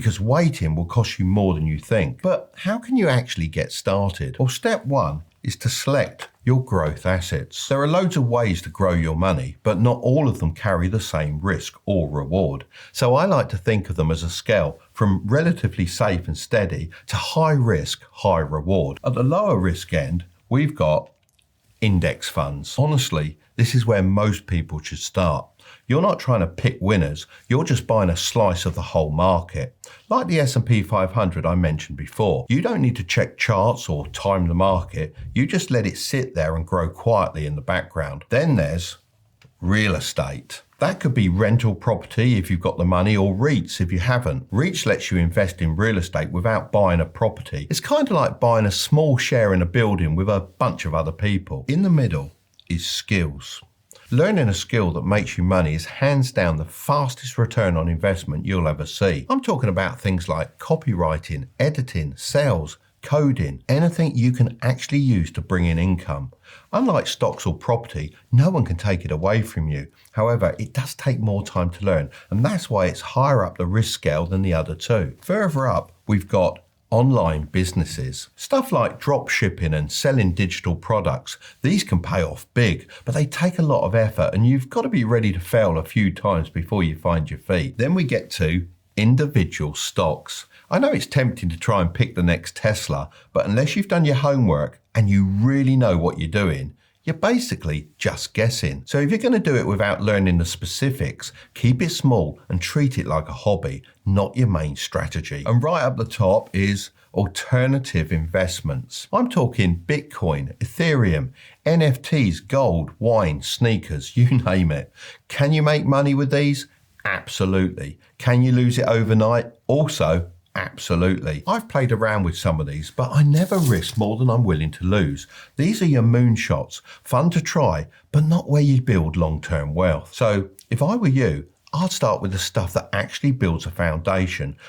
because waiting will cost you more than you think. But how can you actually get started? Well, step one is to select your growth assets. There are loads of ways to grow your money, but not all of them carry the same risk or reward. So I like to think of them as a scale from relatively safe and steady to high risk, high reward. At the lower risk end, we've got index funds. Honestly, this is where most people should start. You're not trying to pick winners, you're just buying a slice of the whole market. Like the S&P 500 I mentioned before, you don't need to check charts or time the market, you just let it sit there and grow quietly in the background. Then there's real estate. That could be rental property if you've got the money, or REITs if you haven't. REITs lets you invest in real estate without buying a property. It's kind of like buying a small share in a building with a bunch of other people. In the middle is skills. Learning a skill that makes you money is hands down the fastest return on investment you'll ever see. I'm talking about things like copywriting, editing, sales, coding, anything you can actually use to bring in income. Unlike stocks or property, no one can take it away from you. However, it does take more time to learn, and that's why it's higher up the risk scale than the other two. Further up, we've got online businesses. Stuff like drop shipping and selling digital products. These can pay off big, but they take a lot of effort and you've got to be ready to fail a few times before you find your feet. Then we get to individual stocks. I know it's tempting to try and pick the next Tesla, but unless you've done your homework and you really know what you're doing, you're basically just guessing. So if you're going to do it without learning the specifics, keep it small and treat it like a hobby, not your main strategy. And right up the top is alternative investments. I'm talking Bitcoin, Ethereum, NFTs, gold, wine, sneakers, you name it. Can you make money with these? Absolutely. Can you lose it overnight? Also, absolutely. I've played around with some of these, but I never risk more than I'm willing to lose. These are your moonshots, fun to try, but not where you build long-term wealth. So if I were you, I'd start with the stuff that actually builds a foundation,